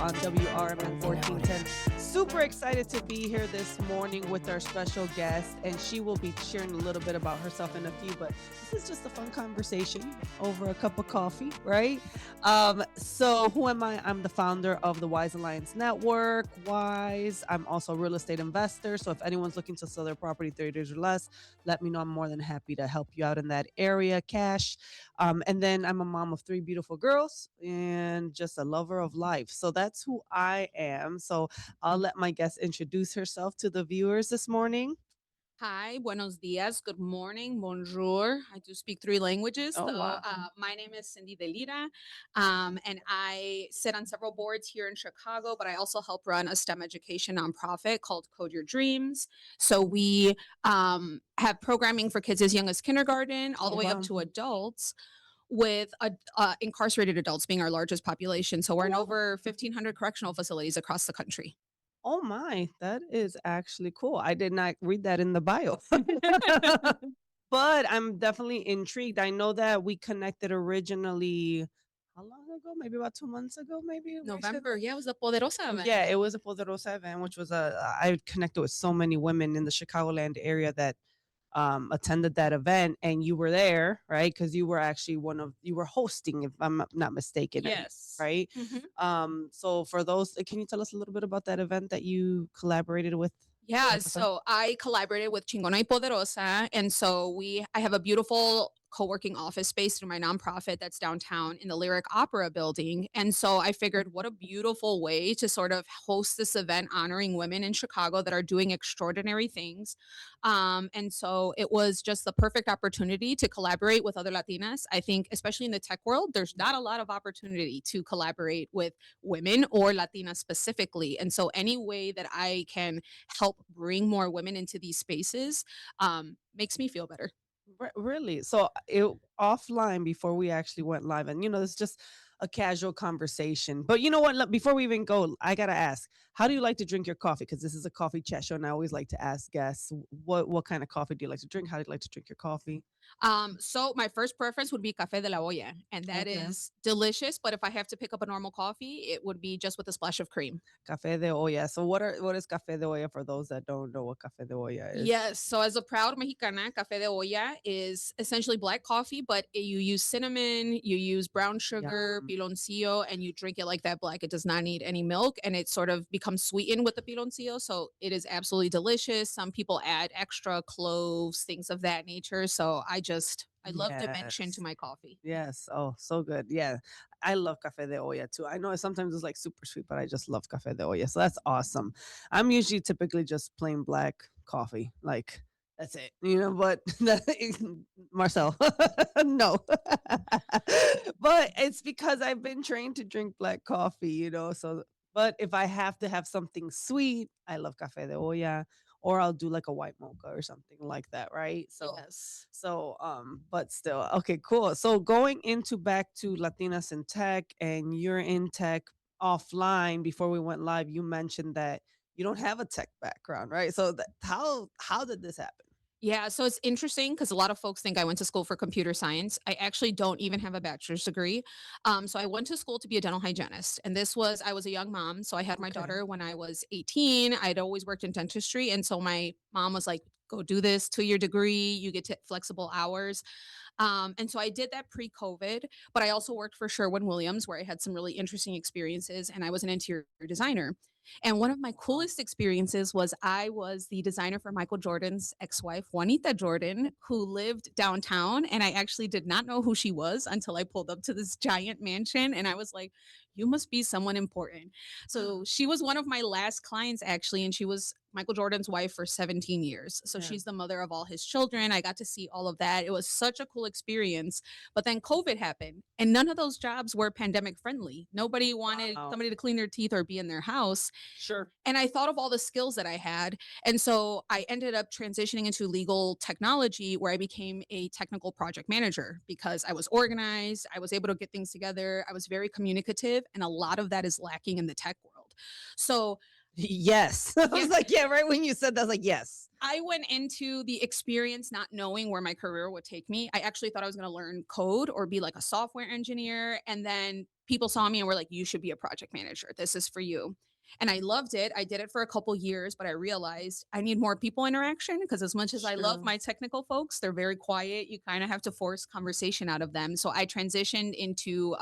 on WRMN 1410. Super excited to be here this morning with our special guest, and she will be sharing a little bit about herself in a few, but this is just a fun conversation over a cup of coffee, right? So who am I? I'm the founder of the Wise Alliance Network, Wise. I'm also a real estate investor. So if anyone's looking to sell their property 30 days or less, let me know. I'm more than happy to help you out in that area, cash. And then I'm a mom of three beautiful girls and just a lover of life. So that's who I am. So I'll let my guest introduce herself to the viewers this morning. Hi, buenos dias, good morning, bonjour. I do speak three languages. Oh, wow. My name is Cyndi and I sit on several boards here in Chicago, but I also help run a STEM education nonprofit called Code Your Dreams. So we have programming for kids as young as kindergarten, all the Oh, way up wow. to adults, with incarcerated adults being our largest population. So we're Oh, in wow. over 1,500 correctional facilities across the country. Oh my, that is actually cool. I did not read that in the bio. But I'm definitely intrigued. I know that we connected originally how long ago? Maybe about 2 months ago, maybe recently. November, yeah, it was a Poderosa event. Yeah, it was a Poderosa event, which was I connected with so many women in the Chicagoland area that attended that event, and you were there, right? Because you were actually you were hosting, if I'm not mistaken, Yes. right? Mhm. So for those, can you tell us a little bit about that event that you collaborated with? Yeah, Poderosa? so I collaborated with Chingona y Poderosa, and so I have a beautiful co-working office space through my nonprofit that's downtown in the Lyric Opera building. And so I figured what a beautiful way to sort of host this event honoring women in Chicago that are doing extraordinary things. And so it was just the perfect opportunity to collaborate with other Latinas. I think, especially in the tech world, there's not a lot of opportunity to collaborate with women or Latinas specifically. And so any way that I can help bring more women into these spaces makes me feel better. Really? So offline before we actually went live, and it's just a casual conversation. But you know what? Look, before we even go, I gotta ask, how do you like to drink your coffee? Because this is a coffee chat show, and I always like to ask guests, what kind of coffee do you like to drink? How do you like to drink your coffee? So my first preference would be Café de la Olla, and that Okay. is delicious. But if I have to pick up a normal coffee, it would be just with a splash of cream. Café de olla. So what is café de olla for those that don't know what café de olla is? Yes. So as a proud Mexicana, Café de Olla is essentially black coffee, but you use cinnamon, you use brown sugar, Yum. piloncillo, and you drink it like that black. It does not need any milk, and it sort of becomes sweetened with the piloncillo. So it is absolutely delicious. Some people add extra cloves, things of that nature. So I love dimension to Yes. my coffee. Yes. Oh, so good. Yeah. I love café de olla too. I know sometimes it's like super sweet, but I just love café de olla. So that's awesome. I'm usually typically just plain black coffee. Like that's it. But Marcel. No. But it's because I've been trained to drink black coffee, so but if I have to have something sweet, I love café de olla, or I'll do like a white mocha or something like that, right? Yes. But still, okay, cool. So going into back to Latinas in tech, and you're in tech offline before we went live, you mentioned that you don't have a tech background, right? So how did this happen? Yeah, so it's interesting because a lot of folks think I went to school for computer science. I actually don't even have a bachelor's degree. So I went to school to be a dental hygienist. And I was a young mom. So I had my Okay. daughter when I was 18. I'd always worked in dentistry. And so my mom was like, go do this 2 year degree. You get to flexible hours. And so I did that pre COVID, but I also worked for Sherwin Williams where I had some really interesting experiences and I was an interior designer. And one of my Wow. coolest experiences was I was the designer for Michael Jordan's ex wife, Juanita Jordan, who lived downtown. And I actually did not know who she was until I pulled up to this giant mansion. And I was like, you must be someone important. So she was one of my last clients, actually. And she was Michael Jordan's wife for 17 years. So Yeah. she's the mother of all his children. I got to see all of that. It was such a cool experience. But then COVID happened, and none of those jobs were pandemic friendly. Nobody wanted Wow. somebody to clean their teeth or be in their house. Sure. And I thought of all the skills that I had. And so I ended up transitioning into legal technology where I became a technical project manager because I was organized, I was able to get things together, I was very communicative, and a lot of that is lacking in the tech world. So, Yes. I yeah, was like, yeah, right when you said that, I was like, yes. I went into the experience not knowing where my career would take me. I actually thought I was going to learn code or be like a software engineer. And then people saw me and were like, you should be a project manager. This is for you. And I loved it. I did it for a couple years, but I realized I need more people interaction because as much as I love True. my technical folks, they're very quiet. You kind of have to force conversation out of them. So I transitioned into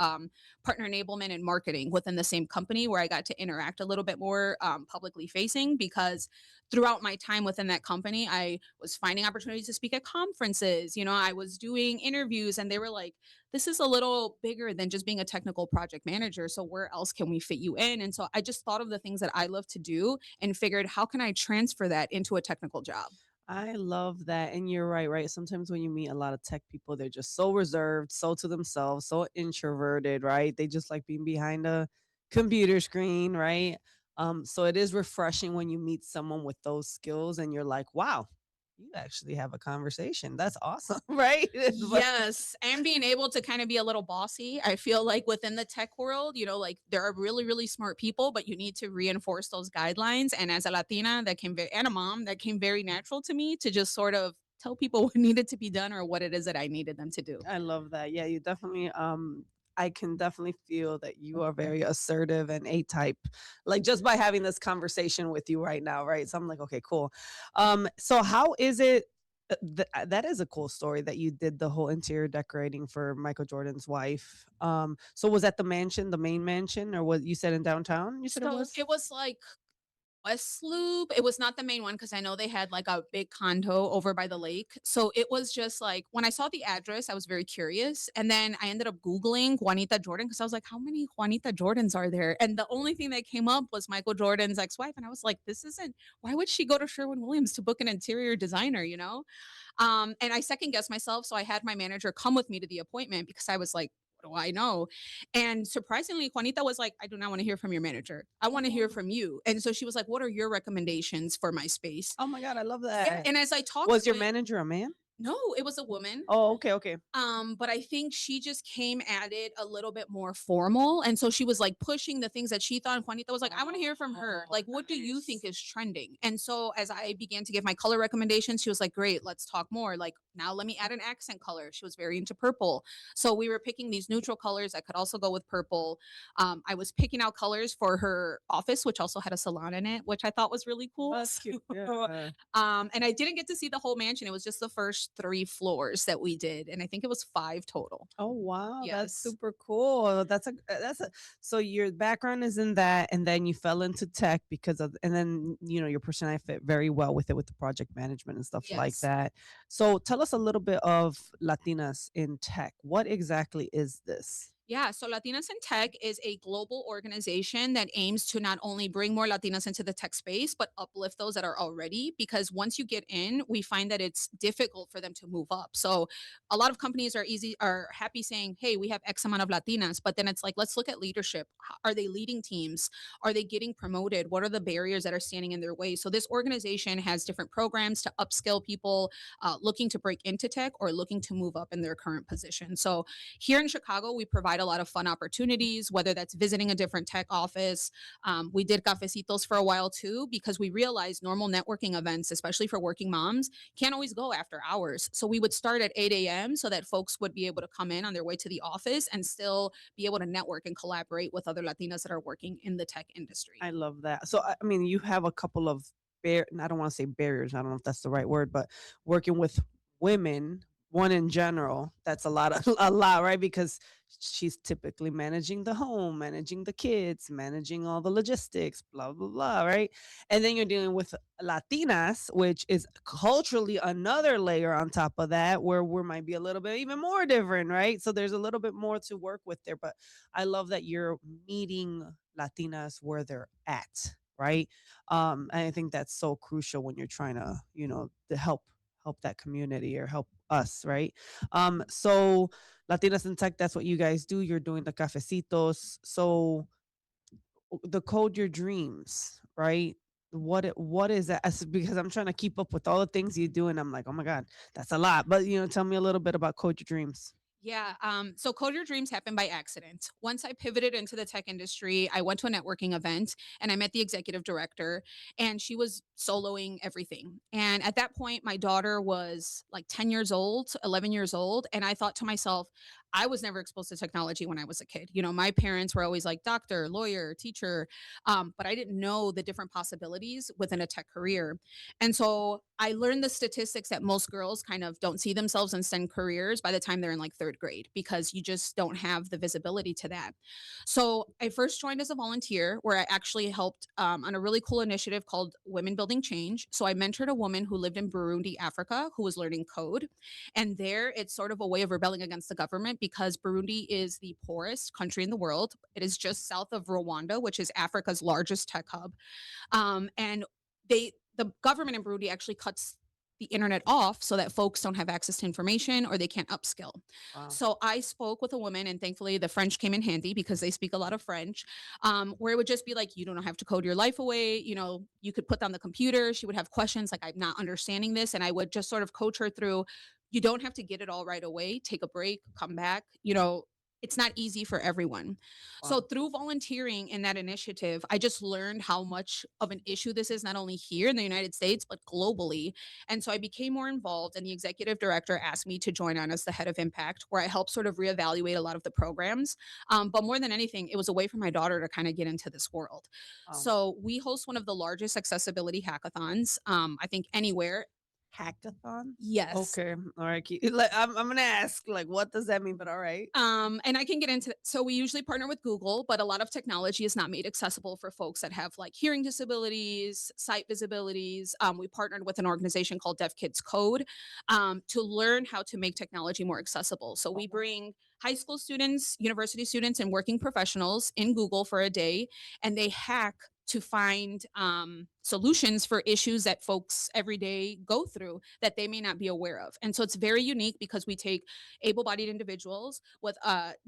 partner enablement and marketing within the same company where I got to interact a little bit more publicly facing because throughout my time within that company, I was finding opportunities to speak at conferences. I was doing interviews and they were like, this is a little bigger than just being a technical project manager. So where else can we fit you in? And so I just thought of the things that I love to do and figured, how can I transfer that into a technical job? I love that. And you're right, right? Sometimes when you meet a lot of tech people, they're just so reserved, so to themselves, so introverted, right? They just like being behind a computer screen, right? So it is refreshing when you meet someone with those skills and you're like, wow, you actually have a conversation. That's awesome, right? But Yes, and being able to kind of be a little bossy. I feel like within the tech world, like there are really, really smart people, but you need to reinforce those guidelines. And as a Latina, and a mom, that came very natural to me to just sort of tell people what needed to be done or what it is that I needed them to do. I love that. Yeah, you definitely I can definitely feel that you are very assertive and A type. Like just by having this conversation with you right now, right? So I'm like, okay, cool. So how is it that is a cool story that you did the whole interior decorating for Michael Jordan's wife. So was that the mansion, the main mansion, or what you said in downtown? You said it So was? it was like West Loop. It was not the main one because I know they had like a big condo over by the lake. So it was just like when I saw the address, I was very curious. And then I ended up Googling Juanita Jordan because I was like, how many Juanita Jordans are there? And the only thing that came up was Michael Jordan's ex wife. And I was like, why would she go to Sherwin Williams to book an interior designer? And I second guessed myself. So I had my manager come with me to the appointment because I was like, what do I know? And surprisingly, Juanita was like, I do not want to hear from your manager. I Oh want to hear wow. from you. And so she was like, what are your recommendations for my space? Oh my god, I love Yeah. that. And as I talked Was your to it, manager a man? no, it was a woman. Oh, okay, okay. But I think she just came at it a little bit more formal. And so she was like pushing the things that she thought. And Juanita was like, I want to hear from her. Oh, Like, what do you think nice. is trending? And so as I began to give my color recommendations, she was like, great, let's talk more. Like, now let me add an accent color. She was very into purple. So we were picking these neutral colors that could also go with purple. I was picking out colors for her office, which also had a salon in it, which I thought was really cool. Oh, that's cute. So, Yeah. and I didn't get to see the whole mansion. It was just the first 3 floors that we did, and I think it was 5 total. Oh, wow, that's Yes. super cool. That's a so your background is in that, and then you fell into tech because of and then, your personality fit very well with it with the project management and stuff like Yes. that. So tell us a little bit of Latinas in tech. What exactly is this? Yeah, so Latinas in Tech is a global organization that aims to not only bring more Latinas into the tech space, but uplift those that are already. Because once you get in, we find that it's difficult for them to move up. So a lot of companies are happy saying, "Hey, we have X amount of Latinas," but then it's like, let's look at leadership. Are they leading teams? Are they getting promoted? What are the barriers that are standing in their way? So this organization has different programs to upskill people looking to break into tech or looking to move up in their current position. So here in Chicago, we provide a lot of fun opportunities, whether that's visiting a different tech office. We did cafecitos for a while too, because we realized normal networking events, especially for working moms, can't always go after hours. So we would start at 8 a.m. so that folks would be able to come in on their way to the office and still be able to network and collaborate with other Latinas that are working in the tech industry. I love that. So I mean, you have a couple of I don't want to say barriers. I don't know if that's the right word, but working with women, one in general, that's a lot of a lot, right? Because she's typically managing the home, managing the kids, managing all the logistics, blah blah blah, right? And then you're dealing with Latinas, which is culturally another layer on top of that, where we might be a little bit even more different, right? So there's a little bit more to work with there. But I love that you're meeting Latinas where they're at, right? And I think that's so crucial when you're trying to, to help that community or help us, right? So Latinas in Tech, that's what you guys do. You're doing the cafecitos. So the code your dreams, right? What is that? Because I'm trying to keep up with all the things you do, and I'm like, oh my god, that's a lot. But tell me a little bit about code your dreams. Yeah. So Code Your Dreams happened by accident. Once I pivoted into the tech industry, I went to a networking event and I met the executive director, and she was soloing everything. And at that point, my daughter was like 10 years old, 11 years old. And I thought to myself, I was never exposed to technology when I was a kid. You know, my parents were always like doctor, lawyer, teacher, but I didn't know the different possibilities within a tech career. And so I learned the statistics that most girls kind of don't see themselves in STEM careers by the time they're in like third grade because you just don't have the visibility to that. So I first joined as a volunteer where I actually helped on a really cool initiative called Women Building Change. So I mentored a woman who lived in Burundi, Africa, who was learning code. And there it's sort of a way of rebelling against the government because Burundi is the poorest country in the world. It is just south of Rwanda, which is Africa's largest tech hub. And the government in Burundi actually cuts the internet off so that folks don't have access to information or they can't upskill. Wow. So I spoke with a woman, and thankfully the French came in handy because they speak a lot of French. Where it would just be like, you don't have to code your life away. You know, you could put down the computer. She would have questions like, I'm not understanding this, and I would just sort of coach her through. You don't have to get it all right away. Take a break, come back. You know, it's not easy for everyone. So Wow. through volunteering in that initiative, I just learned how much of an issue this is, not only here in the United States, but globally. And so I became more involved, and the executive director asked me to join on as the head of impact, where I helped sort of reevaluate a lot of the programs. But more than anything, it was a way for my daughter to kind of get into this world. Wow. So we host one of the largest accessibility hackathons, I think, anywhere. Hackathon? Yes. Okay. All right. Like, I'm gonna ask, like, what does that mean? But all right. And I can get into so we usually partner with Google, but a lot of technology is not made accessible for folks that have like hearing disabilities, sight disabilities. We partnered with an organization called Deaf Kids Code to learn how to make technology more accessible. So we Oh, bring high school students, university students, and working professionals in Google for a day, and they hack to find solutions for issues that folks every day go through that they may not be aware of. And so it's very unique because we take able-bodied individuals with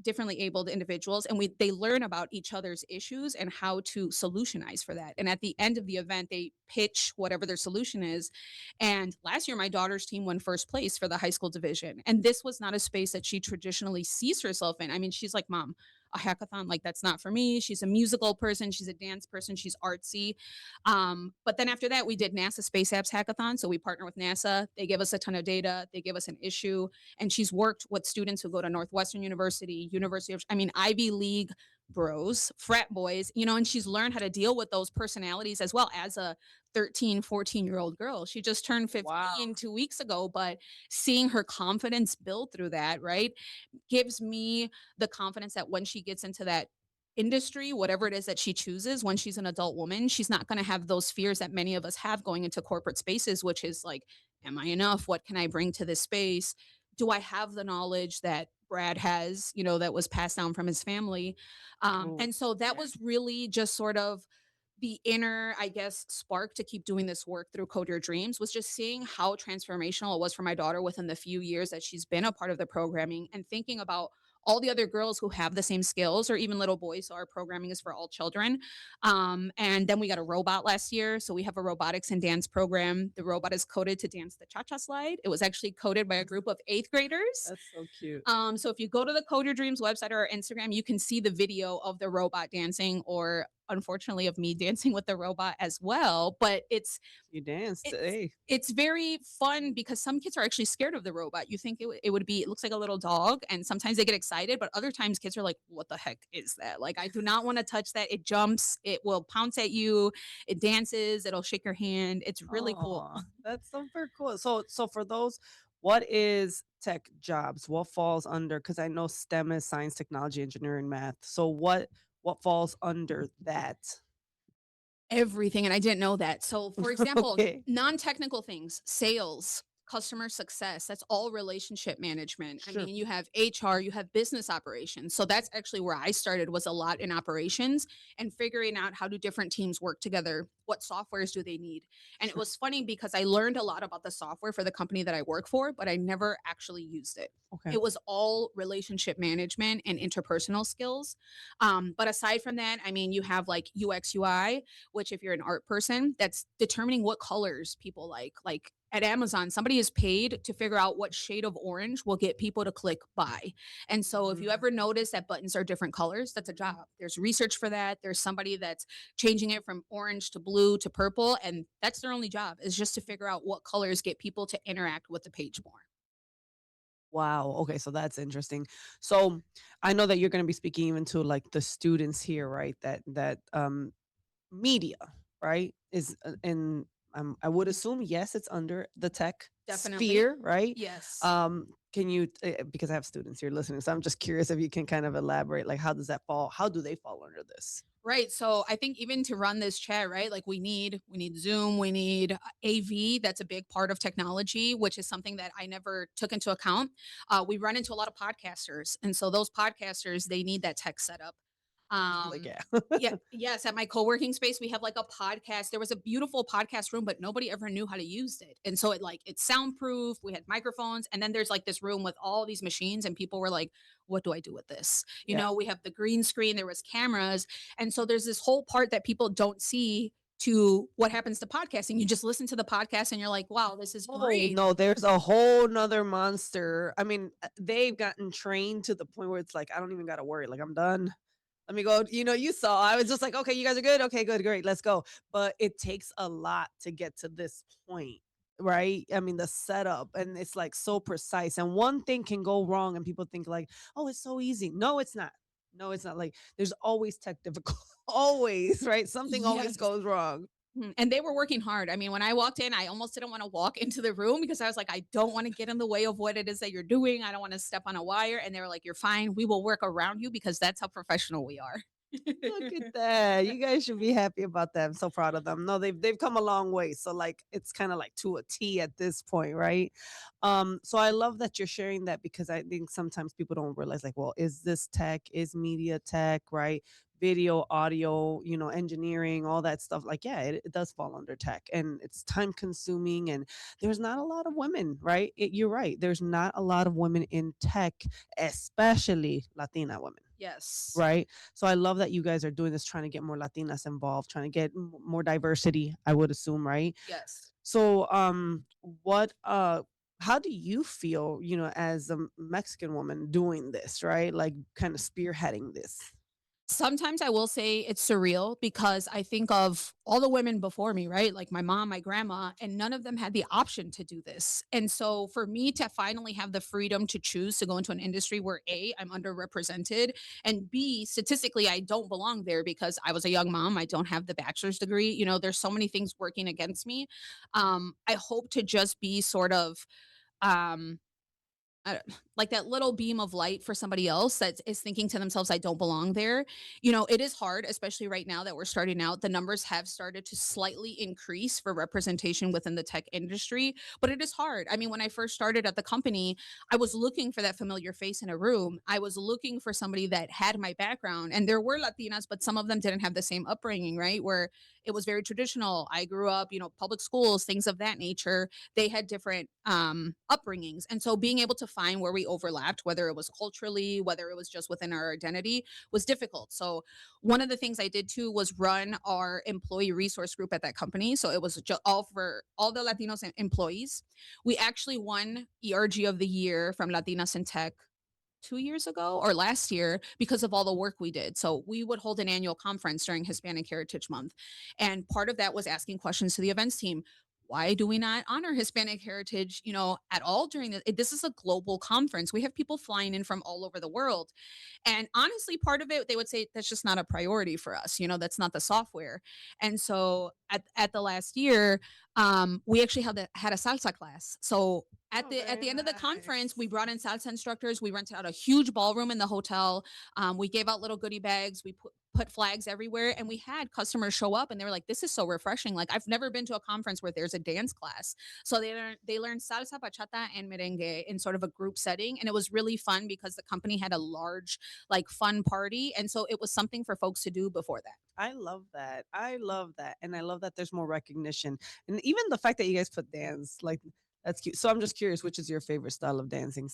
differently abled individuals, and they learn about each other's issues and how to solutionize for that. And at the end of the event, they pitch whatever their solution is. And last year, my daughter's team won first place for the high school division, and this was not a space that she traditionally sees herself in. I mean, she's like, "Mom, a hackathon, like, that's not for me." She's a musical person, she's a dance person, she's artsy. But then after that, we did NASA Space Apps Hackathon. So we partner with NASA. They give us a ton of data, they give us an issue, and she's worked with students who go to Northwestern University, University of, I mean, Ivy League bros, frat boys, you know, and she's learned how to deal with those personalities as well as a 13, 14-year-old girl. She just turned wow. 15 2 weeks ago, but seeing her confidence build through that, right, gives me the confidence that when she gets into that industry, whatever it is that she chooses, when she's an adult woman, she's not going to have those fears that many of us have going into corporate spaces, which is like, am I enough? What can I bring to this space? Do I have the knowledge that Brad has, you know, that was passed down from his family? Oh, And so that yeah. was really just sort of the inner, I guess, spark to keep doing this work through Code Your Dreams was just seeing how transformational it was for my daughter within the few years that she's been a part of the programming and thinking about all the other girls who have the same skills or even little boys. So our programming is for all children. And then we got a robot last year. So we have a robotics and dance program. The robot is coded to dance the cha-cha slide. It was actually coded by a group of eighth graders. That's so cute. So if you go to the Code Your Dreams website or our Instagram, you can see the video of the robot dancing, or unfortunately of me dancing with the robot as well. But You danced. it's Hey. it's very fun because some kids are actually scared of the robot. You think it would be, it looks like a little dog, and sometimes they get excited, but other times kids are like, "What the heck is that? Like, I do not want to touch that. It jumps, it will pounce at you, it dances, it'll shake your hand. It's really cool." Oh, that's super cool. So for those, what is tech jobs? What falls under? Because I know STEM is science, technology, engineering, math. So what falls under that? Everything, and I didn't know that. So, for example, Okay. non-technical things, sales, customer success, that's all relationship management. I Sure. mean, you have HR, you have business operations. So that's actually where I started, was a lot in operations and figuring out how do different teams work together what softwares do they need. And it Sure. was funny because I learned a lot about the software for the company that I work for, but I never actually used it. Okay. It was all relationship management and interpersonal skills. But aside from that, I mean, you have like UX UI, which if you're an art person, that's determining what colors people like. Like at Amazon, somebody is paid to figure out what shade of orange will get people to click buy. And so if you Mhm. ever notice that buttons are different colors, that's a job. There's research for that. There's somebody that's changing it from orange to blue to purple. And that's their only job is just to figure out what colors get people to interact with the page more. Wow. Okay, so that's interesting. So I know that you're going to be speaking even to like the students here, right? That media, right, is in I would assume yes, it's under the tech Definitely. sphere, right? Yes. Can you because I have students here listening, so I'm just curious if you can kind of elaborate like how does that fall? How do they fall under this? Right. So I think even to run this chat, right? Like we need Zoom, we need AV. That's a big part of technology, which is something that I never took into account. We run into a lot of podcasters, and so those podcasters they need that tech setup. Like Um, yeah. yeah, yes. At my co-working space, we have like a podcast. There was a beautiful podcast room, but nobody ever knew how to use it, and so it's soundproof. We had microphones, and then there's like this room with all these machines, and people were like, "What do I do with this?" Yeah. We have the green screen. There was cameras and so there's this whole part that people don't see to what happens to podcasting. You just listen to the podcast and you're like, wow, this is Oh, great. no, there's a whole nother monster. I mean, they've gotten trained to the point where it's like, I don't even gotta worry. Like, I'm done. Let me go. You saw. I was just like, okay, you guys are good. Okay, good, great, let's go. But it takes a lot to get to this point, right? I mean, the setup and it's like so precise. And one thing can go wrong, and people think like, oh, it's so easy. No, it's not. No, it's not. Like, there's always tech difficult. Always, right? Something always Yes. goes wrong. And they were working hard. I mean, when I walked in, I almost didn't want to walk into the room because I was like, I don't want to get in the way of what it is that you're doing. I don't want to step on a wire. And they were like, you're fine. We will work around you because that's how professional we are. Look at that. You guys should be happy about that. I'm so proud of them. No, they've come a long way. So like it's kind of like to a T at this point, right? So I love that you're sharing that because I think sometimes people don't realize like, well, is this tech, is media tech, right? Video, audio, engineering, all that stuff. Like, yeah, it does fall under tech and it's time consuming and there's not a lot of women, right? You're right. There's not a lot of women in tech, especially Latina women, Yes. right? So I love that you guys are doing this, trying to get more Latinas involved, trying to get more diversity, I would assume, right? Yes. So, what, how do you feel, as a Mexican woman doing this, right? Like kind of spearheading this. Sometimes I will say it's surreal because I think of all the women before me, right? Like my mom, my grandma, and none of them had the option to do this. And so for me to finally have the freedom to choose to go into an industry where A, I'm underrepresented, and B, statistically, I don't belong there because I was a young mom. I don't have the bachelor's degree. There's so many things working against me. I hope to just be sort of um I don't like that little beam of light for somebody else that is thinking to themselves, I don't belong there. It is hard, especially right now that we're starting out. The numbers have started to slightly increase for representation within the tech industry, but it is hard. I mean, when I first started at the company, I was looking for that familiar face in a room. I was looking for somebody that had my background, and there were Latinas, but some of them didn't have the same upbringing, right? Where it was very traditional. I grew up, public schools, things of that nature. They had different upbringings. And so being able to find where we overlapped, whether it was culturally, whether it was just within our identity, was difficult. So one of the things I did too was run our employee resource group at that company. So it was just all for all the Latinos and employees. We actually won ERG of the year from Latinas in Tech 2 years ago or last year because of all the work we did. So we would hold an annual conference during Hispanic Heritage Month. And part of that was asking questions to the events team. Why do we not honor Hispanic heritage, at all during this is a global conference. We have people flying in from all over the world. And honestly, part of it, they would say that's just not a priority for us. That's not the software. And so at the last year, we actually had a salsa class. So at Oh, the very end of the conference, we nice. brought in salsa instructors. We rented out a huge ballroom in the hotel. We gave out little goodie bags. We put flags everywhere, and we had customers show up, and they were like, "This is so refreshing! Like I've never been to a conference where there's a dance class." So they learned salsa, bachata, and merengue in sort of a group setting, and it was really fun because the company had a large like fun party, and so it was something for folks to do before that. I love that. I love that. And I love that there's more recognition. And even the fact that you guys put dance, like that's cute. So I'm just curious, which is your favorite style of dancing?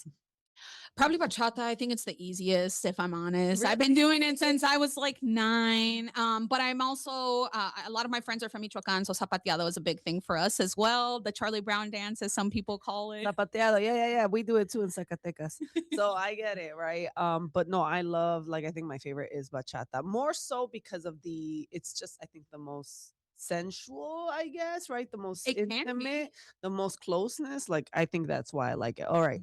Probably bachata. I think it's the easiest, if I'm honest. I've been Really? doing it since I was like 9. But I'm also a lot of my friends are from Michoacan, so zapateado is a big thing for us as well. The Charlie Brown dance, as some people call it. Zapateado. Yeah, yeah, yeah. We do it too in Zacatecas. So I get it, right? But no, I love like I think my favorite is bachata. More so because of the it's just I think the most sensual, I guess, right? The most It can intimate, be. the most closeness. Like I think that's why I like it. All right.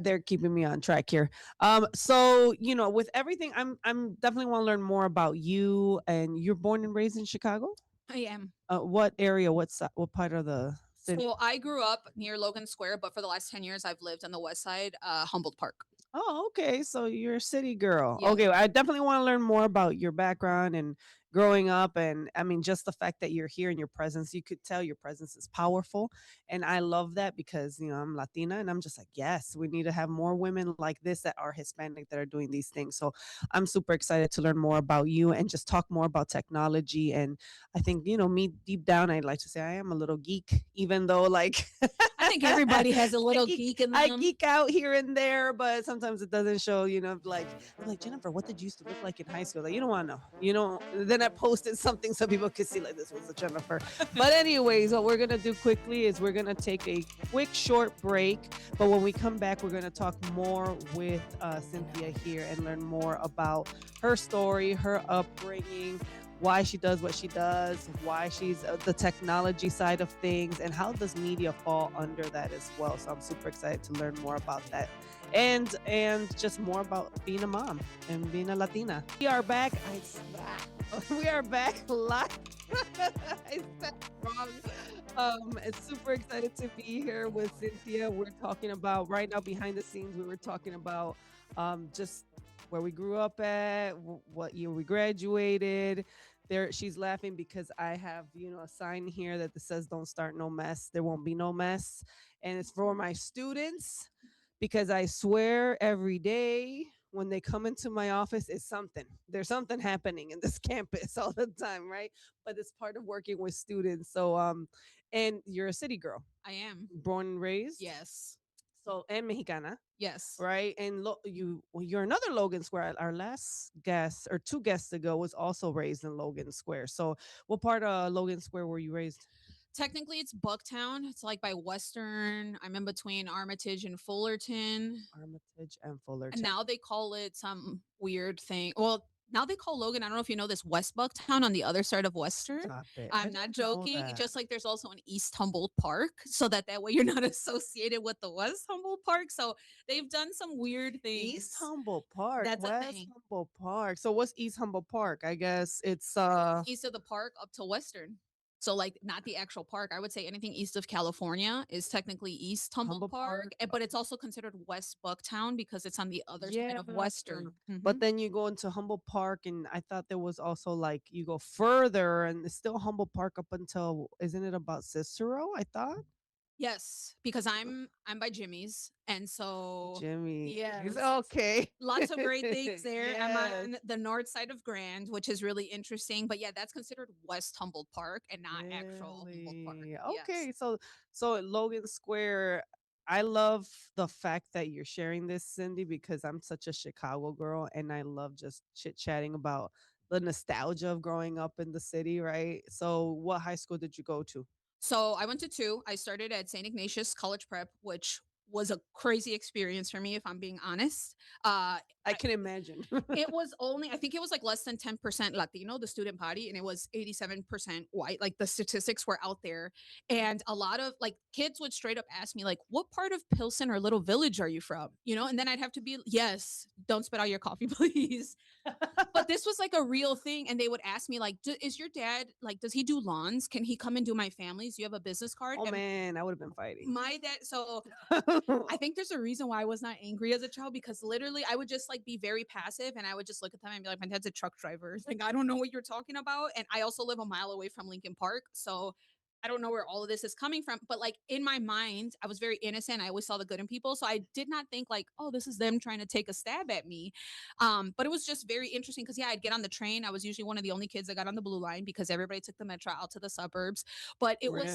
They're keeping me on track here. So with everything, I'm definitely want to learn more about you and you're born and raised in Chicago? I am. What area? What part of the city? So I grew up near Logan Square, but for the last 10 years, I've lived on the west side, Humboldt Park. Oh, okay. So you're a city girl. Yes. Okay, I definitely want to learn more about your background and growing up. And I mean, just the fact that you're here and your presence, you could tell your presence is powerful. And I love that because, I'm Latina and I'm just like, yes, we need to have more women like this that are Hispanic that are doing these things. So I'm super excited to learn more about you and just talk more about technology. And I think, me deep down, I'd like to say I am a little geek, even though like I think everybody has a I little geek geek in I them. geek out here and there, but sometimes it doesn't show, like they're like, Jennifer, what did you used to look like in high school? Like, you don't want to know. Then I posted something so people could see like this was a Jennifer. But anyways, what we're gonna do quickly is we're gonna take a quick short break. But when we come back, we're gonna talk more with Cynthia here and learn more about her story, her upbringing, why she does what she does, why she's the technology side of things, and how does media fall under that as well. So I'm super excited to learn more about that, and just more about being a mom and being a Latina. We are back. We are back live. I said wrong. It's super excited to be here with Cynthia. We're talking about right now behind the scenes. We were talking about just where we grew up at, what year we graduated. There, she's laughing because I have, a sign here that says "Don't start no mess." There won't be no mess, and it's for my students because I swear every day when they come into my office, it's something. There's something happening in this campus all the time, right? But it's part of working with students. So, and you're a city girl, I am. born and raised, Yes. so and Mexicana, Yes. right? And you're another Logan Square. Our last guest or two guests ago was also raised in Logan Square. So, what part of Logan Square were you raised? Technically, it's Bucktown. It's like by Western. I'm in between Armitage and Fullerton. Armitage and And Fullerton. now they call it some weird thing. Well, now they call Logan, I don't know if you know this, West Bucktown on the other side of Western. Stop it! I I'm not didn't know joking. that. Just like there's also an East Humboldt Park, so that way you're not associated with the West Humboldt Park. So they've done some weird East things. Humboldt Park, That's a West thing. Humboldt Park. So what's East Humboldt Park? I guess it's Anything east of the park up to Western. So like not the actual park. I would say anything east of California is technically East Humboldt Humboldt Park, Park. but it's also considered West Bucktown because it's on the other side Yeah. of Western. But then you go into Humboldt Park, and I thought there was also like you go further, and it's still Humboldt Park up until isn't it about Cicero? I thought Yes, because I'm by Jimmy's, and so Jimmy. He's yes, okay. lots of great things there. I'm Yes. on the north side of Grand, which is really interesting. But yeah, that's considered West Humboldt Park and not actual Humboldt Park. Really? Yes. Okay. So Logan Square, I love the fact that you're sharing this, Cindy, because I'm such a Chicago girl and I love just chit-chatting about the nostalgia of growing up in the city, right? So what high school did you go to? So I went to two. I started at St. Ignatius College Prep, which was a crazy experience for me, if I'm being honest. I can imagine. It was only, I think it was like less than 10% Latino, the student body, and it was 87% white. Like the statistics were out there. And a lot of like kids would straight up ask me, like, what part of Pilsen or Little Village are you from? And then I'd have to be, yes, don't spit out your coffee, please. But this was like a real thing, and they would ask me like, "Is your dad like? Does he do lawns? Can he come and do my family's? Do you have a business card?" Oh And man, I would have been fighting. my dad, so I think there's a reason why I was not angry as a child because literally I would just like be very passive and I would just look at them and be like, my dad's a truck driver. Like, I don't know what you're talking about. And I also live a mile away from Lincoln Park. So I don't know where all of this is coming from. But like in my mind, I was very innocent. I always saw the good in people. So I did not think like, oh, this is them trying to take a stab at me. But it was just very interesting because yeah, I'd get on the train. I was usually one of the only kids that got on the blue line because everybody took the metro out to the suburbs. But Really?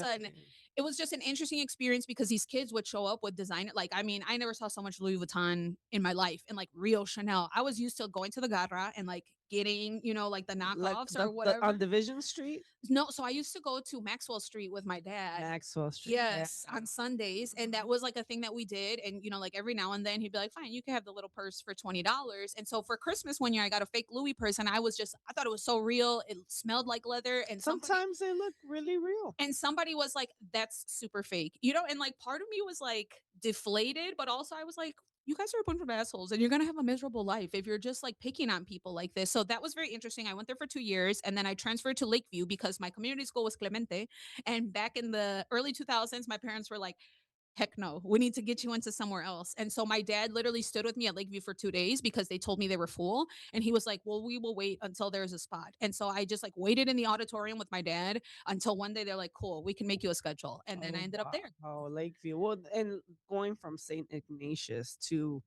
it was just an interesting experience because these kids would show up with designer like, I mean, I never saw so much Louis Vuitton in my life and like real Chanel. I was used to going to the Garra and like getting, like the Like knockoffs or the whatever. on Division Street? No, so I used to go to Maxwell Street with my dad. Maxwell Street. Yeah. Yes, on Sundays. And that was like a thing that we did. And, like every now and then he'd be like, fine, you can have the little purse for $20. And so for Christmas one year, I got a fake Louis purse and I thought it was so real. It smelled like leather. Sometimes they look really real. And somebody was like, that's super fake, and like part of me was like deflated, but also I was like, you guys are a bunch of assholes and you're gonna have a miserable life if you're just like picking on people like this. So that was very interesting. I went there for 2 years and then I transferred to Lakeview because my community school was Clemente. And back in the early 2000s, my parents were like, heck no, we need to get you into somewhere else. And so my dad literally stood with me at Lakeview for 2 days because they told me they were full. And he was like, well, we will wait until there's a spot. And so I just like waited in the auditorium with my dad until one day they're like, cool, we can make you a schedule. And then I Oh ended up there. wow, Lakeview. Well, and going from St. Ignatius to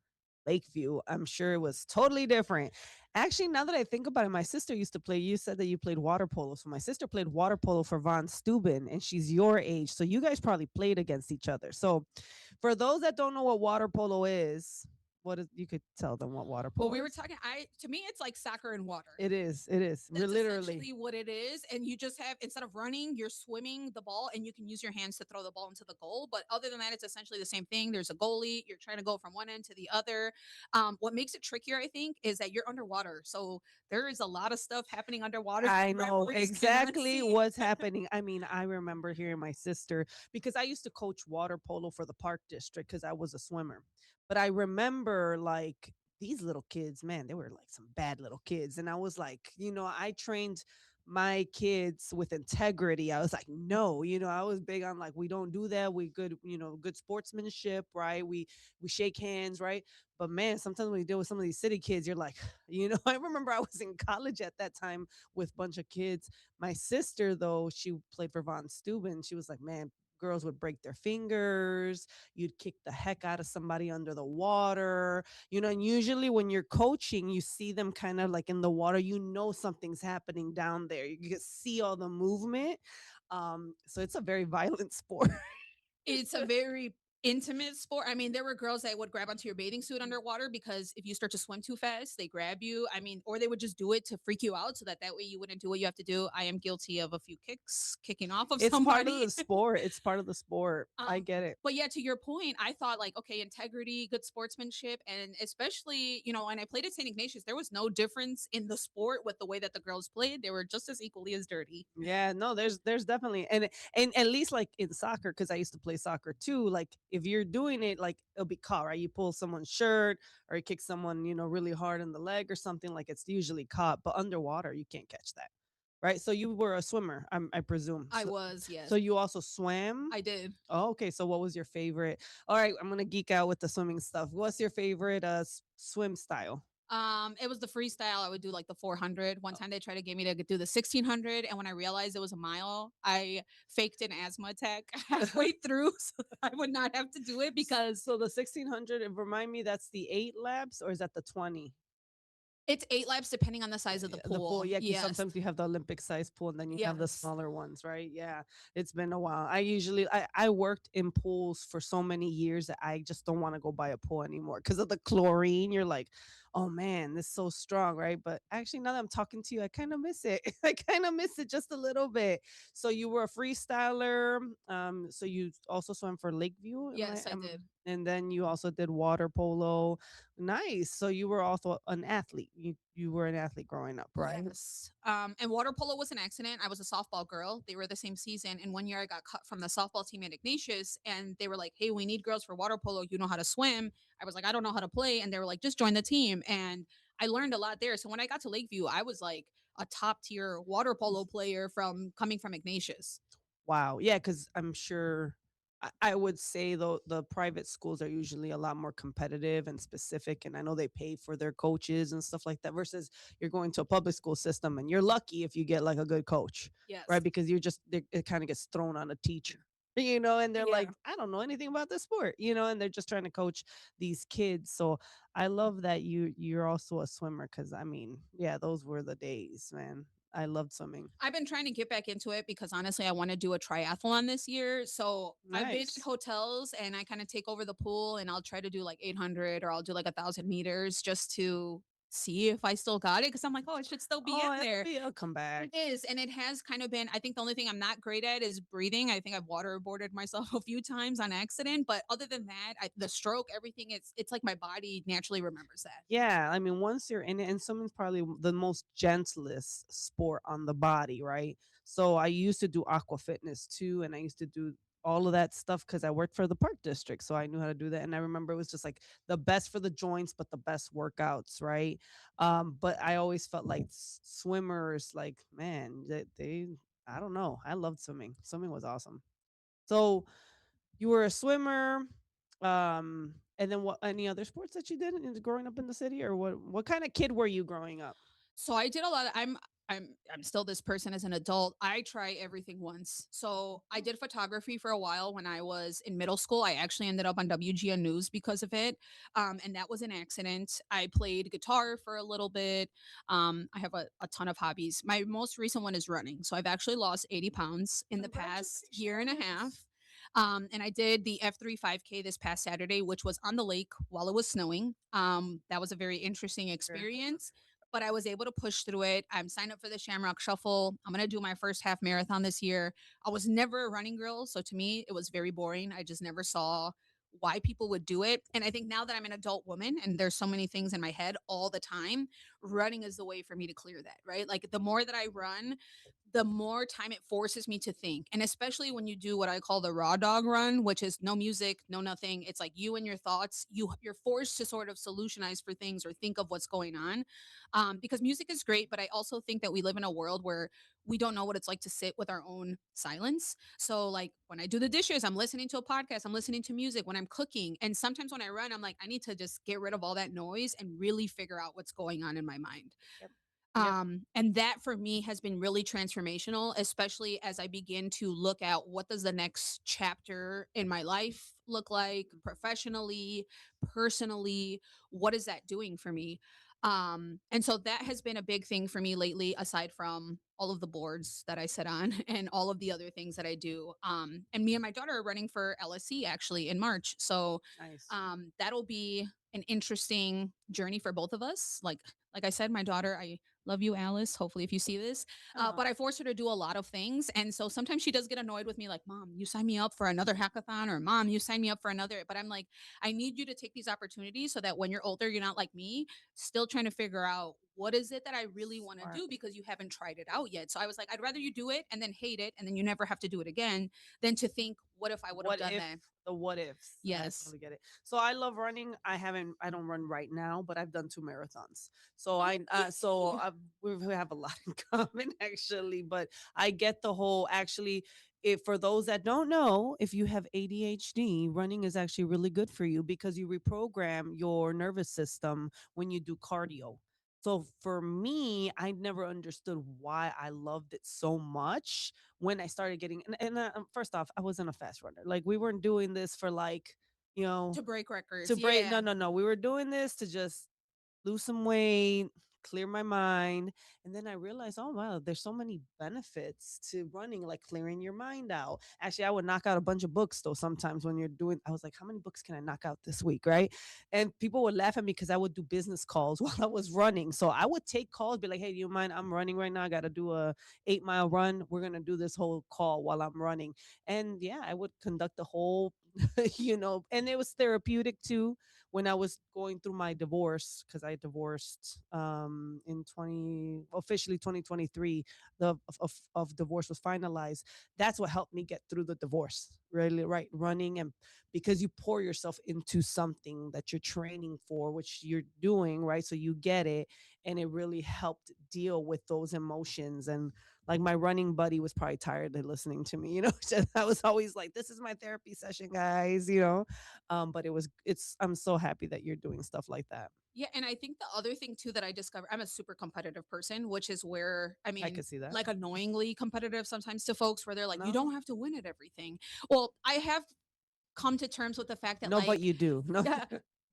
Lakeview, I'm sure it was totally different. Actually, now that I think about it, my sister used to play. You said that you played water polo. So my sister played water polo for Von Steuben, and she's your age. So you guys probably played against each other. So for those that don't know what water polo is, what is you could tell them what water Well, polo we were is? talking, to me, it's like soccer and water. It is. It is. That's Literally. essentially what it is. And you just have, instead of running, you're swimming the ball and you can use your hands to throw the ball into the goal. But other than that, it's essentially the same thing. There's a goalie, you're trying to go from one end to the other. What makes it trickier, I think, is that you're underwater. So there is a lot of stuff happening underwater that I the know referees cannot exactly see. what's happening. I mean, I remember hearing my sister because I used to coach water polo for the park district because I was a swimmer. But I remember like these little kids, man, they were like some bad little kids. And I was like, I trained my kids with integrity. I was like, no, I was big on like we don't do that. We good, good sportsmanship, right? We shake hands, right? But man, sometimes when you deal with some of these city kids, you're like, I remember I was in college at that time with a bunch of kids. My sister, though, she played for Von Steuben. She was like, man, girls would break their fingers. You'd kick the heck out of somebody under the water. And usually when you're coaching, you see them kind of like in the water, something's happening down there. You can see all the movement. So it's a very violent sport. It's a very intimate sport. I mean, there were girls that would grab onto your bathing suit underwater because if you start to swim too fast, they grab you. I mean, or they would just do it to freak you out so that way you wouldn't do what you have to do. I am guilty of a few kicks, kicking off of It's part of somebody. the sport. It's part of the sport. I Um, get it. but yeah, to your point, I thought like, okay, integrity, good sportsmanship, and especially, when I played at St. Ignatius, there was no difference in the sport with the way that the girls played. They were just as equally as dirty. Yeah, no, there's definitely and at least like in soccer, because I used to play soccer too. Like if you're doing it, like it'll be caught, right? You pull someone's shirt or you kick someone, really hard in the leg or something, like it's usually caught. But underwater, you can't catch that, right? So you were a swimmer, I presume. I So, was, so yes, you also swam. I did. Oh, okay. So what was your favorite? All right, I'm gonna geek out with the swimming stuff. What's your favorite swim style? It was the freestyle. I would do like the 400. One time they tried to get me to do the 1600, and when I realized it was a mile, I faked an asthma attack halfway through so that I would not have to do it because So the 1600, and remind me, that's the 8 laps or is that the 20? it's 8 laps depending on the size of the Yeah, the pool, pool. yeah, because Yes. sometimes you have the Olympic size pool and then you have the Yes. smaller ones, right? Yeah, it's been a while. I worked in pools for so many years that I just don't want to go by a pool anymore because of the chlorine. You're like, oh man, this is so strong, right? But actually, now that I'm talking to you, I kind of miss it. I kind of miss it just a little bit. So you were a freestyler. So you also swam for Lakeview, Yes, I did. and then you also did water polo. Nice. So you were also an athlete. You were an athlete growing up, right? Yes. And water polo was an accident. I was a softball girl. They were the same season. And one year I got cut from the softball team at Ignatius and they were like, hey, we need girls for water polo. You know how to swim. I was like, I don't know how to play. And they were like, just join the team. And I learned a lot there. So when I got to Lakeview, I was like a top tier water polo player from coming from Ignatius. Wow. Yeah, because I'm sure I would say though the private schools are usually a lot more competitive and specific. And I know they pay for their coaches and stuff like that versus you're going to a public school system and you're lucky if you get like a good coach, right? Yes. Because it kind of gets thrown on a teacher. And they're Yeah. like, I don't know anything about this sport, and they're just trying to coach these kids. So I love that you're also a swimmer because I mean, yeah, those were the days, man. I loved swimming. I've been trying to get back into it because honestly, I want to do a triathlon this year. So I've been at Nice. hotels and I kind of take over the pool and I'll try to do like 800 or I'll do like 1,000 meters just to see if I still got it. Cause I'm like, oh, it should still be Oh, in there. it'll come back. It is. And it has kind of been, I think the only thing I'm not great at is breathing. I think I've waterboarded myself a few times on accident. But other than that, the stroke, everything, it's like my body naturally remembers that. Yeah, I mean, once you're in it, and swimming's probably the most gentlest sport on the body, right? So I used to do aqua fitness too, and I used to do all of that stuff because I worked for the park district, so I knew how to do that. And I remember it was just like the best for the joints, but the best workouts, right? But I always felt like swimmers, like man, I don't know, I loved swimming. Swimming was awesome. So you were a swimmer, and then what any other sports that you did growing up in the city, or what kind of kid were you growing up? So I did a lot of I'm still this person as an adult. I try everything once. So I did photography for a while when I was in middle school. I actually ended up on WGN News because of it. And that was an accident. I played guitar for a little bit. I have a ton of hobbies. My most recent one is running. So I've actually lost 80 pounds in the past year and a half. Congratulations. And I did the F3 5K this past Saturday, which was on the lake while it was snowing. That was a very interesting Okay. experience, but I was able to push through it. I'm signed up for the Shamrock Shuffle. I'm going to do my first half marathon this year. I was never a running girl. So to me, it was very boring. I just never saw why people would do it. And I think now that I'm an adult woman and there's so many things in my head all the time, running is the way for me to clear that, right? Like the more that I run, the more time it forces me to think. And especially when you do what I call the raw dog run, which is no music, no nothing. It's like you and your thoughts. You're forced to sort of solutionize for things or think of what's going on. Because music is great, but I also think that we live in a world where we don't know what it's like to sit with our own silence. So like when I do the dishes, I'm listening to a podcast, I'm listening to music when I'm cooking. And sometimes when I run, I'm like, I need to just get rid of all that noise and really figure out what's going on in my mind. Yep. Yep. And that for me has been really transformational, especially as I begin to look at what does the next chapter in my life look like professionally, personally, what is that doing for me? And so that has been a big thing for me lately, aside from all of the boards that I sit on and all of the other things that I do. And me and my daughter are running for LSC actually in March. So Nice. that'll be an interesting journey for both of us. Like I said, my daughter, I love you, Alice. Hopefully, if you see this, Uh, but I force her to do a lot of things, and so sometimes she does get annoyed with me, like, "Mom, you sign me up for another hackathon," or "Mom, you sign me up for another." But I'm like, I need you to take these opportunities so that when you're older, you're not like me, still trying to figure out what is it that I really want to Smart. do because you haven't tried it out yet. So I was like, I'd rather you do it and then hate it, and then you never have to do it again, than to think, what if I would have What done if that? the what ifs? I Yes. totally get it. So I love running. I don't run right now, but I've done 2 marathons. So Oh, yay. we have a lot in common actually, but I get the whole actually if for those that don't know, if you have ADHD, running is actually really good for you because you reprogram your nervous system when you do cardio. So for me, I never understood why I loved it so much when I started getting first off, I wasn't a fast runner. Like we weren't doing this for like, you know, To break records. to break no, Yeah. no, no. We were doing this to just lose some weight, clear my mind. And then I realized, oh wow, there's so many benefits to running, like clearing your mind out. Actually, I would knock out a bunch of books though sometimes when you're doing, I was like, how many books can I knock out this week? Right. And people would laugh at me because I would do business calls while I was running. So I would take calls, be like, hey, do you mind? I'm running right now. I gotta do a 8 mile run. We're gonna do this whole call while I'm running. And yeah, I would conduct the whole and it was therapeutic too when I was going through my divorce, because I divorced in 20 officially 2023, of divorce was finalized. That's what helped me get through the divorce. Really, right? Running, and because you pour yourself into something that you're training for, which you're doing, right? So you get it, and it really helped deal with those emotions. And like my running buddy was probably tired of listening to me, so I was always like, this is my therapy session, guys. But I'm so happy that you're doing stuff like that. Yeah, and I think the other thing too that I discovered, I'm a super competitive person, which is where, I I mean, could see that. like annoyingly competitive sometimes to folks where they're like, you don't No, have to win at everything. Well, I have come to terms with the fact that no, but like you do. No. yeah.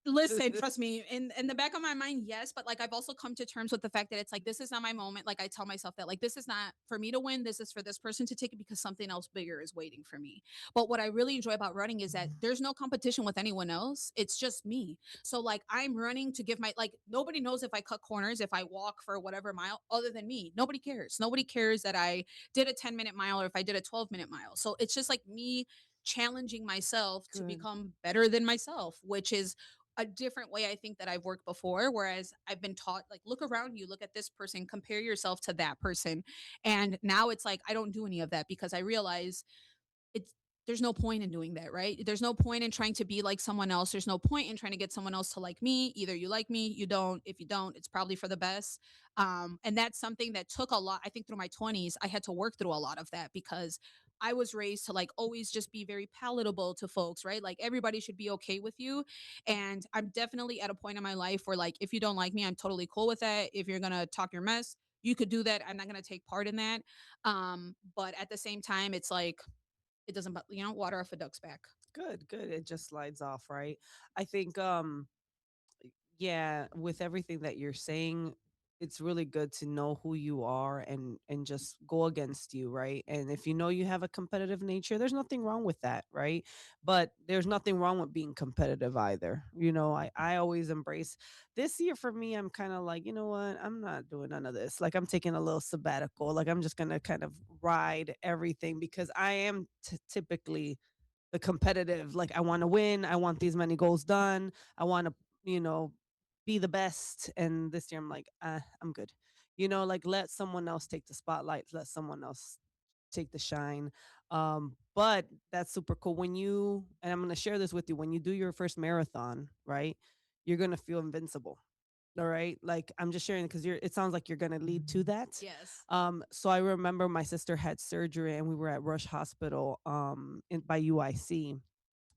Listen, trust me, in the back of my mind, yes, but like I've also come to terms with the fact that it's like this is not my moment. Like I tell myself that like this is not for me to win. This is for this person to take it because something else bigger is waiting for me. But what I really enjoy about running is that there's no competition with anyone else. It's just me. So like I'm running to give my like nobody knows if I cut corners, if I walk for whatever mile other than me. Nobody cares. Nobody cares that I did a 10-minute mile or if I did a 12-minute mile. So it's just like me challenging myself to Good. become better than myself, which is a different way I think that I've worked before. Whereas I've been taught, like, look around you, look at this person, compare yourself to that person. And now it's like, I don't do any of that because I realize it's there's no point in doing that, right? There's no point in trying to be like someone else. There's no point in trying to get someone else to like me. Either you like me, you don't. If you don't, it's probably for the best. And that's something that took a lot. I think through my 20s, I had to work through a lot of that because I was raised to like always just be very palatable to folks, right? Like everybody should be okay with you. And I'm definitely at a point in my life where like if you don't like me, I'm totally cool with that. If you're gonna talk your mess, you could do that. I'm not gonna take part in that. But at the same time, it's like it doesn't, water off a duck's back. Good, good. It just slides off, right? I think yeah, with everything that you're saying, it's really good to know who you are, and just go against you, right? And if you know you have a competitive nature, there's nothing wrong with that, right? But there's nothing wrong with being competitive either. I always embrace this year. For me, I'm kind of like, you know what? I'm not doing none of this. Like I'm taking a little sabbatical. Like I'm just going to kind of ride everything, because I am typically the competitive, like I want to win, I want these many goals done, I want to, you know be the best. And this year I'm like, I'm good. Like, let someone else take the spotlight, let someone else take the shine. But that's super cool. And I'm going to share this with you, when you do your first marathon, right, you're going to feel invincible. All right. Like, I'm just sharing because it sounds like you're going to lead to that. Yes. So I remember my sister had surgery, and we were at Rush Hospital, by UIC,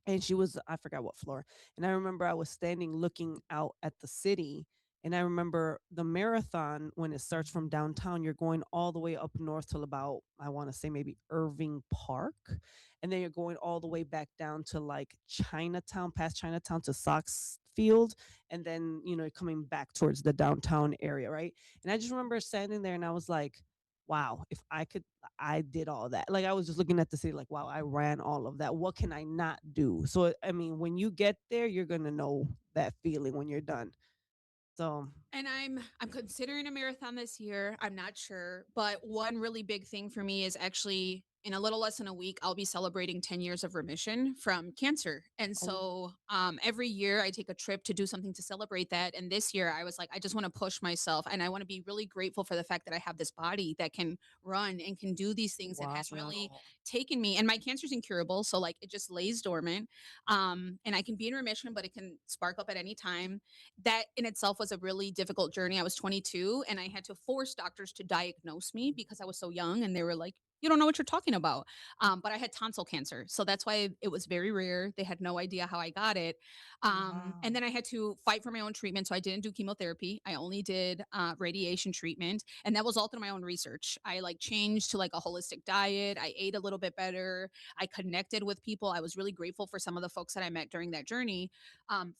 and she was, I forgot what floor. And I remember I was standing looking out at the city, and I remember the marathon, when it starts from downtown, you're going all the way up north till about, I want to say, maybe Irving Park, and then you're going all the way back down to like Chinatown, past Chinatown to Sox Field, and then coming back towards the downtown area, right? And I just remember standing there, and I was like, wow, if I could, I did all that. Like, I was just looking at the city like, wow, I ran all of that. What can I not do? So I mean, when you get there, you're gonna know that feeling when you're done. So, And I'm considering a marathon this year. I'm not sure, but one really big thing for me is actually in a little less than a week I'll be celebrating 10 years of remission from cancer. And oh, so every year I take a trip to do something to celebrate that. And this year I was like I just want to push myself and I want to be really grateful for the fact that I have this body that can run and can do these things and has really wow. taken me, and my cancer's incurable, so like it just lays dormant. And I can be in remission but it can spark up at any time. That in itself was a really difficult journey. I was 22 and I had to force doctors to diagnose me because I was so young and they were like, you don't know what you're talking about. But I had tonsil cancer. So that's why it was very rare. They had no idea how I got it. And Wow. then I had to fight for my own treatment. So I didn't do chemotherapy. I only did radiation treatment. And that was all through my own research. I like changed to like a holistic diet. I ate a little bit better. I connected with people. I was really grateful for some of the folks that I met during that journey.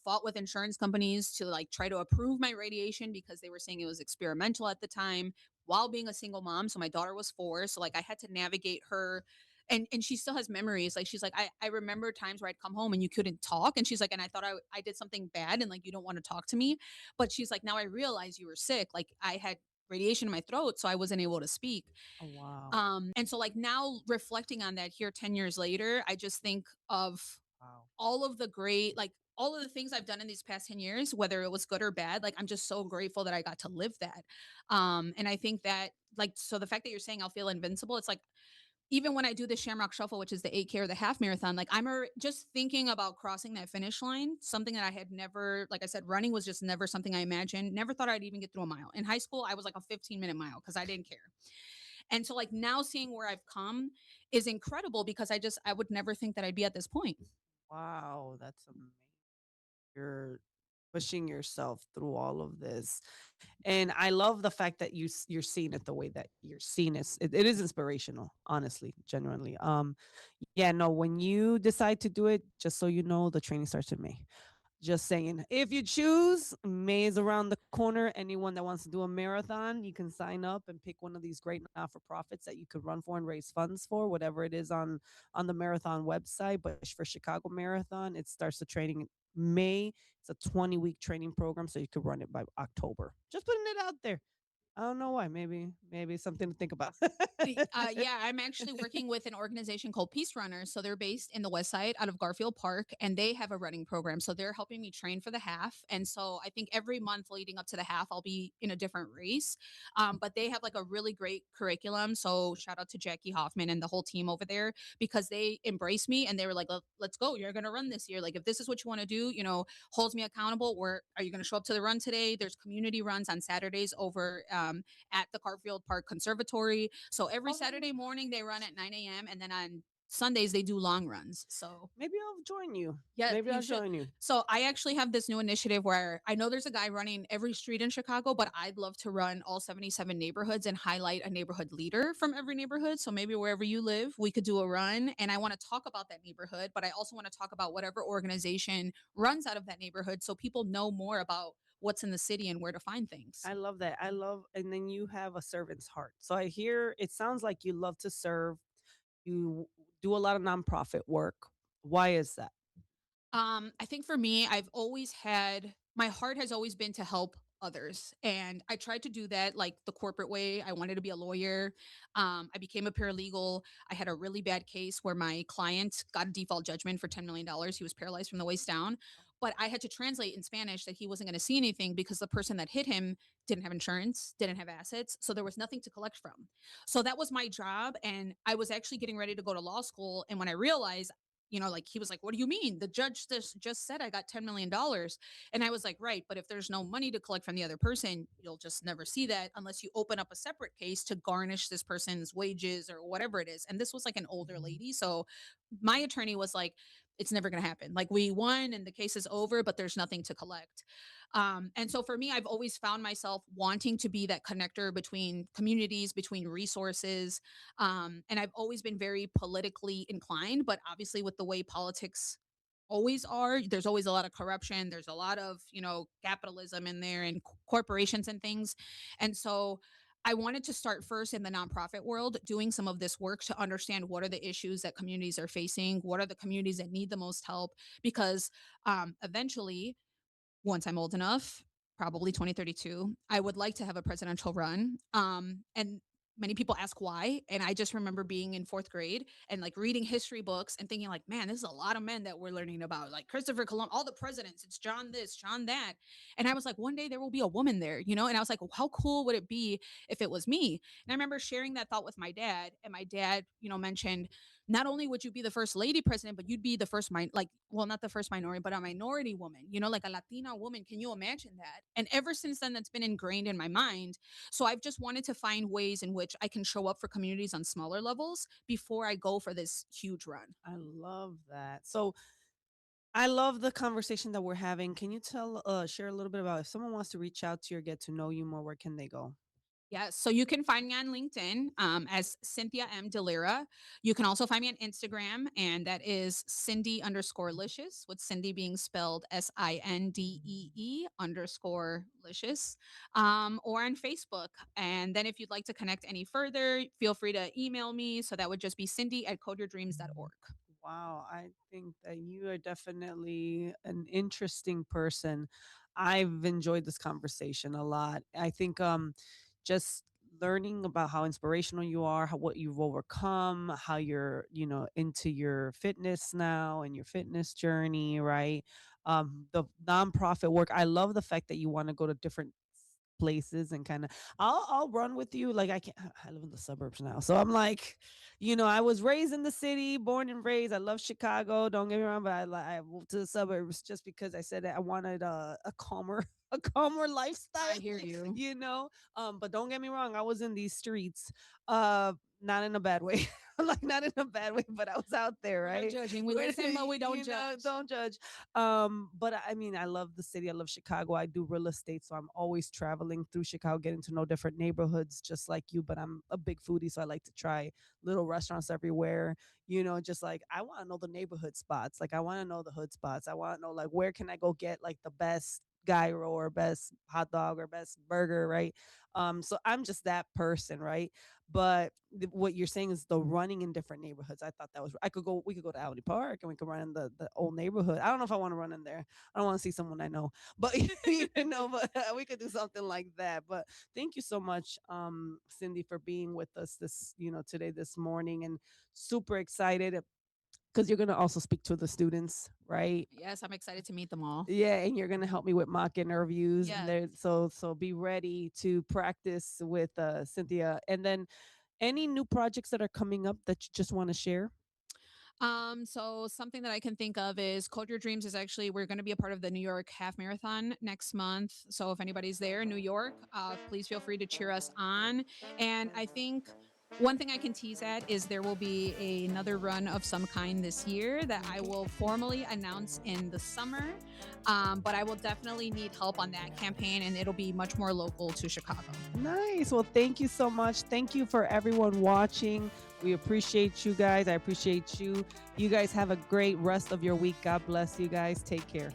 Fought with insurance companies to like try to approve my radiation because they were saying it was experimental at the time while being a single mom. So my daughter was 4. So like I had to navigate her, and she still has memories. Like she's like, I remember times where I'd come home and you couldn't talk. And she's like, and I thought I did something bad and like you don't want to talk to me. But she's like, now I realize you were sick. Like I had radiation in my throat, so I wasn't able to speak. Oh, wow. And so like now reflecting on that here 10 years later, I just think of Wow. all of the great like all of the things I've done in these past 10 years, whether it was good or bad, like I'm just so grateful that I got to live that. And I think that like so the fact that you're saying I'll feel invincible, it's like even when I do the Shamrock Shuffle, which is the 8K or the half marathon, like just thinking about crossing that finish line, something that I had never, like I said, running was just never something I imagined. Never thought I'd even get through a mile. In high school, I was like a 15-minute mile because I didn't care. And so like now seeing where I've come is incredible because I would never think that I'd be at this point. Wow, that's amazing. You're pushing yourself through all of this. And I love the fact that you're seeing it the way that you're seeing it. It is inspirational, honestly, genuinely. Yeah, no, when you decide to do it, just so you know, the training starts in May. Just saying. If you choose, May is around the corner. Anyone that wants to do a marathon, you can sign up and pick one of these great not-for-profits that you could run for and raise funds for, whatever it is on the marathon website. But for Chicago Marathon, it starts the training in May. It's a 20-week training program, so you could run it by October. Just putting it out there. I don't know why. Maybe something to think about. Yeah, I'm actually working with an organization called Peace Runners. So they're based in the West Side out of Garfield Park, and they have a running program. So they're helping me train for the half. And so I think every month leading up to the half, I'll be in a different race. But they have like a really great curriculum. So shout out to Jackie Hoffman and the whole team over there because they embraced me and they were like, let's go. You're going to run this year. Like, if this is what you want to do, holds me accountable. Where are you going to show up to the run today? There's community runs on Saturdays over at the Garfield Park Conservatory. So every Oh, Saturday morning they run at 9 a.m. and then on Sundays they do long runs. So maybe I'll join you. yeah, Maybe you I'll should. join you. So I actually have this new initiative where I know there's a guy running every street in Chicago, but I'd love to run all 77 neighborhoods and highlight a neighborhood leader from every neighborhood. So maybe wherever you live, we could do a run. And I want to talk about that neighborhood, but I also want to talk about whatever organization runs out of that neighborhood so people know more about what's in the city and where to find things. I love that. I love and then you have a servant's heart. So I hear it sounds like you love to serve. You do a lot of nonprofit work. Why is that? I think for me, I've always had my heart has always been to help others. And I tried to do that like the corporate way. I wanted to be a lawyer. I became a paralegal. I had a really bad case where my client got a default judgment for $10 million. He was paralyzed from the waist down. But I had to translate in Spanish that he wasn't going to see anything because the person that hit him didn't have insurance, didn't have assets. So there was nothing to collect from. So that was my job. And I was actually getting ready to go to law school. And when I realized like he was like, "What do you mean? The judge just said I got $10 million." And I was like, "Right, but if there's no money to collect from the other person, you'll just never see that unless you open up a separate case to garnish this person's wages or whatever it is." And this was like an older lady. So my attorney was like, "It's never going to happen. Like, we won and the case is over, but there's nothing to collect." And so for me, I've always found myself wanting to be that connector between communities, between resources, and I've always been very politically inclined, but obviously with the way politics always are, there's always a lot of corruption. There's a lot of, capitalism in there and corporations and things. And so I wanted to start first in the nonprofit world, doing some of this work to understand what are the issues that communities are facing, what are the communities that need the most help, because eventually once I'm old enough, probably 2032, I would like to have a presidential run. And many people ask why. And I just remember being in fourth grade and like reading history books and thinking, like, man, this is a lot of men that we're learning about, like Christopher Columbus, all the presidents, it's John this, John that. And I was like, one day there will be a woman there, And I was like, well, how cool would it be if it was me? And I remember sharing that thought with my dad. And my dad, mentioned, not only would you be the first lady president, but you'd be the first well, not the first minority, but a minority woman, like a Latina woman. Can you imagine that? And ever since then, that's been ingrained in my mind. So I've just wanted to find ways in which I can show up for communities on smaller levels before I go for this huge run. I love that. So I love the conversation that we're having. Can you share a little bit about if someone wants to reach out to you or get to know you more, where can they go? Yeah, so you can find me on LinkedIn as Cynthia M. Delira. You can also find me on Instagram, and that is Cindy underscore licious, with Cindy being spelled Sindee _licious, or on Facebook. And then if you'd like to connect any further, feel free to email me. So that would just be Cindy@codeyourdreams.org. Wow, I think that you are definitely an interesting person. I've enjoyed this conversation a lot. I think just learning about how inspirational you are, how what you've overcome, how you're, into your fitness now and your fitness journey, right? the nonprofit work. I love the fact that you want to go to different places and kind of I'll run with you. Like I can't I live in the suburbs now. So I'm like, I was raised in the city, born and raised. I love Chicago, don't get me wrong, but I moved to the suburbs just because I said that I wanted a calmer a calmer lifestyle, I hear you. you know. But don't get me wrong, I was in these streets, uh not in a bad way. Like not in a bad way, but I was out there, We're not right? judging. We listen, but we don't judge. Don't judge. But I mean, I love the city. I love Chicago. I do real estate, so I'm always traveling through Chicago, getting to know different neighborhoods, just like you. But I'm a big foodie, so I like to try little restaurants everywhere. Just like I want to know the neighborhood spots. Like I want to know the hood spots. I want to know like where can I go get like the best gyro or best hot dog or best burger, right? So I'm just that person, right? But what you're saying is the running in different neighborhoods. I thought that was we could go to Alvey Park and we could run in the old neighborhood. I don't know if I want to run in there. I don't want to see someone I know, but but we could do something like that. But thank you so much, Cyndi, for being with us today, this morning, and super excited because you're gonna also speak to the students, right? Yes, I'm excited to meet them all. Yeah, and you're gonna help me with mock interviews, and Yes. there, so be ready to practice with Cynthia, and then any new projects that are coming up that you just want to share? So something that I can think of is Code Your Dreams is actually we're going to be a part of the New York Half Marathon next month. So if anybody's there in New York, please feel free to cheer us on. And I think one thing I can tease at is there will be another run of some kind this year that I Okay. will formally announce in the summer. But I will definitely need help on that campaign, and it'll be much more local to Chicago. Nice. Well, thank you so much. Thank you for everyone watching. We appreciate you guys. I appreciate you. You guys have a great rest of your week. God bless you guys. Take care.